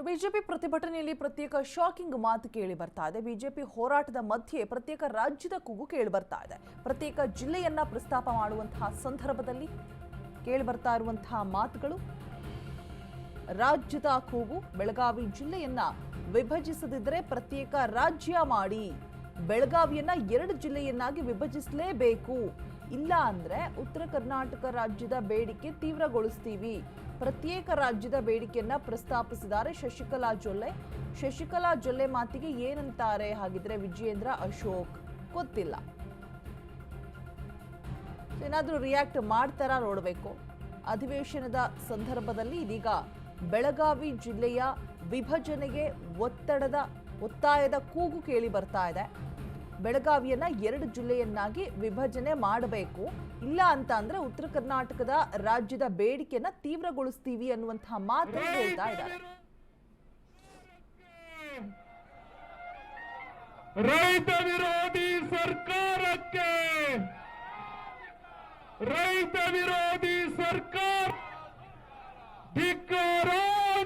BJP ಪ್ರತಿಭಟನೆಯಲ್ಲಿ ಪ್ರತ್ಯೇಕ shocking ಮಾತು ಕೇಳಿ ಬರ್ತಾ ಇದೆ. ಬಿಜೆಪಿ ಹೋರಾಟದ ಮಧ್ಯೆ ಪ್ರತ್ಯೇಕ ರಾಜ್ಯದ ಕೂಗು ಕೇಳಿ ಬರ್ತಾ ಇದೆ. ಪ್ರತ್ಯೇಕ ಜಿಲ್ಲೆಯನ್ನ ಪ್ರಸ್ತಾಪ ಮಾಡುವಂತಹ ಸಂದರ್ಭದಲ್ಲಿ ಕೇಳಿ ಬರ್ತಾ ಇರುವಂತಹ ಮಾತುಗಳು ರಾಜ್ಯದ ಕೂಗು. ಬೆಳಗಾವಿ ಜಿಲ್ಲೆಯನ್ನ ವಿಭಜಿಸದಿದ್ದರೆ ಪ್ರತ್ಯೇಕ ರಾಜ್ಯ ಮಾಡಿ, ಬೆಳಗಾವಿಯನ್ನ 2 ಜಿಲ್ಲೆಯನ್ನಾಗಿ ವಿಭಜಿಸಲೇಬೇಕು, ಇಲ್ಲ ಅಂದ್ರೆ ಉತ್ತರ ಕರ್ನಾಟಕ ರಾಜ್ಯದ ಬೇಡಿಕೆ ತೀವ್ರಗೊಳಿಸ್ತೀವಿ. ಪ್ರತ್ಯೇಕ ರಾಜ್ಯದ ಬೇಡಿಕೆಯನ್ನ ಪ್ರಸ್ತಾಪಿಸಿದ್ದಾರೆ ಶಶಿಕಲಾ ಜೊಲ್ಲೆ ಮಾತಿಗೆ ಏನಂತಾರೆ ಹಾಗಿದ್ರೆ ವಿಜಯೇಂದ್ರ ಅಶೋಕ್ ಗೊತ್ತಿಲ್ಲ. ಏನಾದ್ರೂ ರಿಯಾಕ್ಟ್ ಮಾಡ್ತಾರಾ ನೋಡಬೇಕು. ಅಧಿವೇಶನದ ಸಂದರ್ಭದಲ್ಲಿ ಇದೀಗ ಬೆಳಗಾವಿ ಜಿಲ್ಲೆಯ ವಿಭಜನೆಗೆ ಒತ್ತಾಯದ ಕೂಗು ಕೇಳಿ ಬರ್ತಾ ಇದೆ. ಬೆಳಗಾವಿಯನ್ನ 2 ಜಿಲ್ಲೆಯನ್ನಾಗಿ ವಿಭಜನೆ ಮಾಡಬೇಕು, ಇಲ್ಲ ಅಂತ ಅಂದ್ರೆ ಉತ್ತರ ಕರ್ನಾಟಕದ ರಾಜ್ಯದ ಬೇಡಿಕೆಯನ್ನ ತೀವ್ರಗೊಳಿಸ್ತೀವಿ ಅನ್ನುವಂತಹ ಮಾತನ್ನು ಹೇಳ್ತಾ ಇದ್ದಾರೆ. ರೈತ ವಿರೋಧಿ ಸರ್ಕಾರಕ್ಕೆ, ರೈತ ವಿರೋಧಿ ಸರ್ಕಾರ ಧಿಕ್ಕಾರ,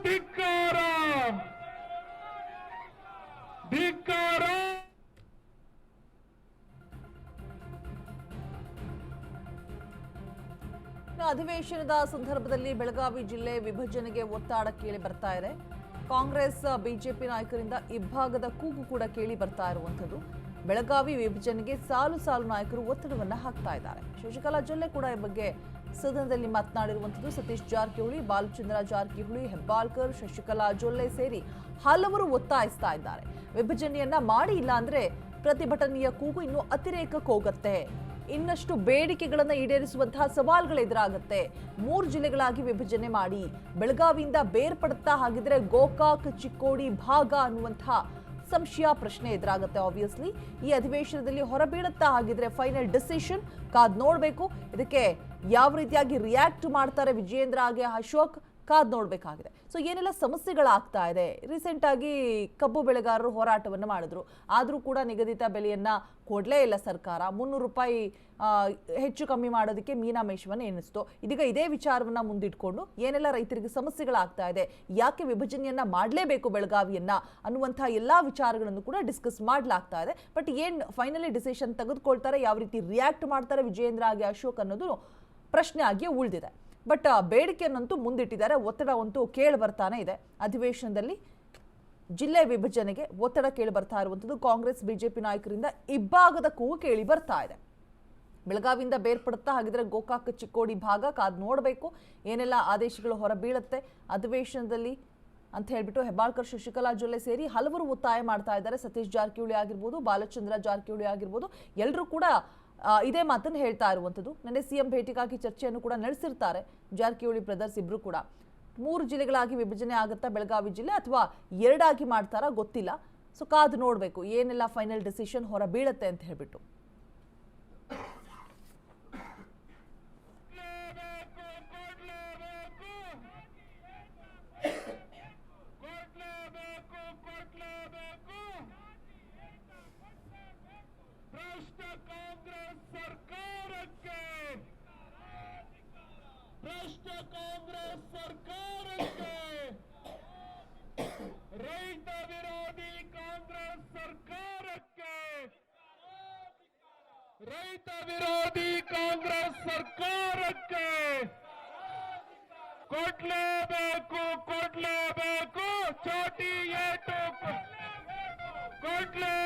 ಧಿಕ್ಕಾರ, ಧಿಕ್ಕಾರ. ಅಧಿವೇಶನದ ಸಂದರ್ಭದಲ್ಲಿ ಬೆಳಗಾವಿ ಜಿಲ್ಲೆ ವಿಭಜನೆಗೆ ಒತ್ತಡ ಕೇಳಿ ಬರ್ತಾ ಇದೆ. ಕಾಂಗ್ರೆಸ್ ಬಿಜೆಪಿ ನಾಯಕರಿಂದ ಇಬ್ಬಾಗದ ಕೂಗು ಕೂಡ ಕೇಳಿ ಬರ್ತಾ ಇರುವಂತದ್ದು. ಬೆಳಗಾವಿ ವಿಭಜನೆಗೆ ಸಾಲು ನಾಯಕರು ಒತ್ತಡವನ್ನ ಹಾಕ್ತಾ ಇದ್ದಾರೆ. ಶಶಿಕಲಾ ಜೊಲ್ಲೆ ಕೂಡ ಈ ಬಗ್ಗೆ ಸದನದಲ್ಲಿ ಮಾತನಾಡಿರುವಂತದ್ದು. ಸತೀಶ್ ಜಾರಕಿಹೊಳಿ, ಬಾಲಚಂದ್ರ ಜಾರಕಿಹೊಳಿ, ಹೆಬ್ಬಾಳ್ಕರ್, ಶಶಿಕಲಾ ಜೊಲ್ಲೆ ಸೇರಿ ಹಲವರು ಒತ್ತಾಯಿಸ್ತಾ ಇದ್ದಾರೆ. ವಿಭಜನೆಯನ್ನ ಮಾಡಿ, ಇಲ್ಲ ಅಂದ್ರೆ ಪ್ರತಿಭಟನೆಯ ಕೂಗು ಇನ್ನು ಅತಿರೇಕಕ್ಕೆ ಹೋಗುತ್ತೆ, ಇನ್ನಷ್ಟು ಬೇಡಿಕೆಗಳನ್ನು ಈಡೇರಿಸುವಂತಹ ಸವಾಲುಗಳು ಎದುರಾಗುತ್ತೆ. 3 ಜಿಲ್ಲೆಗಳಾಗಿ ವಿಭಜನೆ ಮಾಡಿ, ಬೆಳಗಾವಿಯಿಂದ ಬೇರ್ಪಡುತ್ತಾ ಹಾಗಿದ್ರೆ ಗೋಕಾಕ್ ಚಿಕ್ಕೋಡಿ ಭಾಗ ಅನ್ನುವಂತಹ ಸಂಶಯ ಪ್ರಶ್ನೆ ಎದುರಾಗುತ್ತೆ. ಆಬ್ವಿಯಸ್ಲಿ ಈ ಅಧಿವೇಶನದಲ್ಲಿ ಹೊರಬೀಳುತ್ತಾ ಹಾಗಿದ್ರೆ ಫೈನಲ್ ಡಿಸಿಷನ್ ಕಾದ್ ನೋಡ್ಬೇಕು. ಇದಕ್ಕೆ ಯಾವ ರೀತಿಯಾಗಿ ರಿಯಾಕ್ಟ್ ಮಾಡ್ತಾರೆ ವಿಜಯೇಂದ್ರ ಹಾಗೆ ಅಶೋಕ್ ಕಾದ್ ನೋಡ್ಬೇಕಾಗಿದೆ. ಸೊ ಏನೆಲ್ಲ ಸಮಸ್ಯೆಗಳಾಗ್ತಾ ಇದೆ. ರೀಸೆಂಟ್ ಆಗಿ ಕಬ್ಬು ಬೆಳೆಗಾರರು ಹೋರಾಟವನ್ನು ಮಾಡಿದ್ರು, ಆದ್ರೂ ಕೂಡ ನಿಗದಿತ ಬೆಲೆಯನ್ನ ಕೊಡ್ಲೇ ಇಲ್ಲ ಸರ್ಕಾರ. 300 ರೂಪಾಯಿ ಹೆಚ್ಚು ಕಮ್ಮಿ ಮಾಡೋದಕ್ಕೆ ಮೀನಾಮೇಷವನ್ನ ಎನಿಸ್ತು. ಇದೀಗ ಇದೇ ವಿಚಾರವನ್ನ ಮುಂದಿಟ್ಕೊಂಡು ಏನೆಲ್ಲ ರೈತರಿಗೆ ಸಮಸ್ಯೆಗಳಾಗ್ತಾ ಇದೆ, ಯಾಕೆ ವಿಭಜನೆಯನ್ನ ಮಾಡಲೇಬೇಕು ಬೆಳಗಾವಿಯನ್ನ ಅನ್ನುವಂತಹ ಎಲ್ಲಾ ವಿಚಾರಗಳನ್ನು ಕೂಡ ಡಿಸ್ಕಸ್ ಮಾಡ್ಲಾಗ್ತಾ ಇದೆ. ಬಟ್ ಏನ್ ಫೈನಲಿ ಡಿಸಿಷನ್ ತೆಗೆದುಕೊಳ್ತಾರೆ, ಯಾವ ರೀತಿ ರಿಯಾಕ್ಟ್ ಮಾಡ್ತಾರೆ ವಿಜಯೇಂದ್ರ ಹಾಗೆ ಅಶೋಕ್ ಅನ್ನೋದು ಪ್ರಶ್ನೆ ಆಗಿಯೇ ಉಳಿದಿದೆ. ಬಟ್ ಬೇಡಿಕೆಯನ್ನಂತೂ ಮುಂದಿಟ್ಟಿದ್ದಾರೆ. ಒತ್ತಡವಂತೂ ಕೇಳಿ ಬರ್ತಾನೆ ಇದೆ. ಅಧಿವೇಶನದಲ್ಲಿ ಜಿಲ್ಲೆ ವಿಭಜನೆಗೆ ಒತ್ತಡ ಕೇಳಿ ಬರ್ತಾ ಇರುವಂಥದ್ದು ಕಾಂಗ್ರೆಸ್ ಬಿಜೆಪಿ ನಾಯಕರಿಂದ ಇಬ್ಬಾಗದ ಕೂಗು ಕೇಳಿ ಬರ್ತಾ ಇದೆ. ಬೆಳಗಾವಿಯಿಂದ ಬೇರ್ಪಡುತ್ತಾ ಹಾಗಿದ್ರೆ ಗೋಕಾಕ್ ಚಿಕ್ಕೋಡಿ ಭಾಗ ಕಾದ್ ನೋಡಬೇಕು, ಏನೆಲ್ಲ ಆದೇಶಗಳು ಹೊರ ಬೀಳುತ್ತೆ ಅಧಿವೇಶನದಲ್ಲಿ ಅಂತ ಹೇಳ್ಬಿಟ್ಟು ಹೆಬ್ಬಾಳ್ಕರ್, ಶಶಿಕಲಾ ಜೊಲ್ಲೆ ಸೇರಿ ಹಲವರು ಒತ್ತಾಯ ಮಾಡ್ತಾ ಇದ್ದಾರೆ. ಸತೀಶ್ ಜಾರಕಿಹೊಳಿ ಆಗಿರ್ಬೋದು, ಬಾಲಚಂದ್ರ ಜಾರಕಿಹೊಳಿ ಆಗಿರ್ಬೋದು, ಎಲ್ಲರೂ ಕೂಡ ಇದೇ ಮಾತನ್ನು ಹೇಳ್ತಾ ಇರುವಂಥದ್ದು. ನೆನ್ನೆ ಸಿಎಂ ಭೇಟಿಗಾಗಿ ಚರ್ಚೆಯನ್ನು ಕೂಡ ನಡೆಸಿರ್ತಾರೆ ಜಾರಕಿಹೊಳಿ ಬ್ರದರ್ಸ್ ಇಬ್ರು ಕೂಡ. 3 ಜಿಲ್ಲೆಗಳಾಗಿ ವಿಭಜನೆ ಆಗುತ್ತಾ ಬೆಳಗಾವಿ ಜಿಲ್ಲೆ, ಅಥವಾ 2 ಆಗಿ ಮಾಡ್ತಾರಾ ಗೊತ್ತಿಲ್ಲ. ಸೊ ಕಾದು ನೋಡಬೇಕು ಏನೆಲ್ಲ ಫೈನಲ್ ಡಿಸಿಷನ್ ಹೊರ ಬೀಳುತ್ತೆ ಅಂತ ಹೇಳ್ಬಿಟ್ಟು. ಭ್ರಷ್ಟ ಕಾಂಗ್ರೆಸ್ ಸರ್ಕಾರಕ್ಕೆ, ರೈತ ವಿರೋಧಿ ಕಾಂಗ್ರೆಸ್ ಸರ್ಕಾರಕ್ಕೆ, ರೈತ ವಿರೋಧಿ ಕಾಂಗ್ರೆಸ್ ಸರ್ಕಾರಕ್ಕೆ ಕೊಡ್ಲೇಬೇಕು, ಚಾಟಿ ಏಟು ಕೊಡ್ಲೇಬೇಕು.